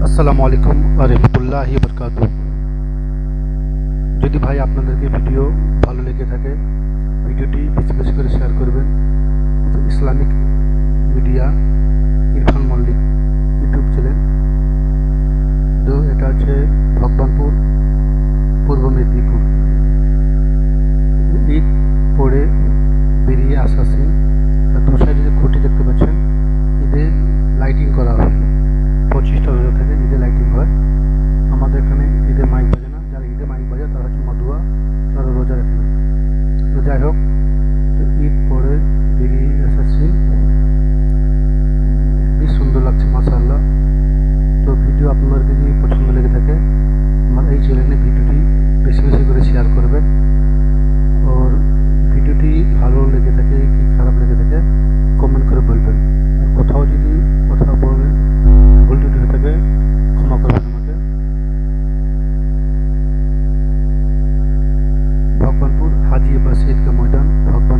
আসসালামু আলাইকুম ওয়া রাহমাতুল্লাহি ওয়া বারাকাতুহু। যদি ভাই আপনাদেরকে ভিডিও ভালো লেগে থাকে, ভিডিওটি বেশি বেশি করে শেয়ার করবেন। Islamic media Irfan Mallick YouTube channel. তো এটা হচ্ছে ভগবানপুর, পূর্ব মেদিনীপুর। ঈদ পরে বেরিয়ে আসা সিন। দু সাইডে যে খুঁটি দেখতে পাচ্ছেন, ঈদে লাইটিং করা হয়। 25টা রোজা থেকে ঈদে লাইটিং হয়। আমাদের এখানে ঈদে মাইক বাজে না, যারা ঈদে মাইক বাজে তারা হচ্ছে মদুয়া, তারা রোজা রাখে না। তো যাই হোক, তো ঈদ পরে বেরিয়ে আসা সিন বেশ সুন্দর লাগছে মাশাআল্লাহ। তো ভিডিও আপনাদেরকে যদি পছন্দ লেগে থাকে, আমার এই চ্যানেলে ভিডিওটি বেশি বেশি করে শেয়ার করবেন। আর ভিডিওটি ভালো লেগে থাকে কি খারাপ লেগে থাকে কমেন্ট করে বলবেন। কোথাও যদি কথা বলে ভুল ত্রুটি হয়ে থাকে ক্ষমা করবেন আমাকে। ভগবানপুর হাজি আব্বাস ঈদগাহ ময়দান, ভগবান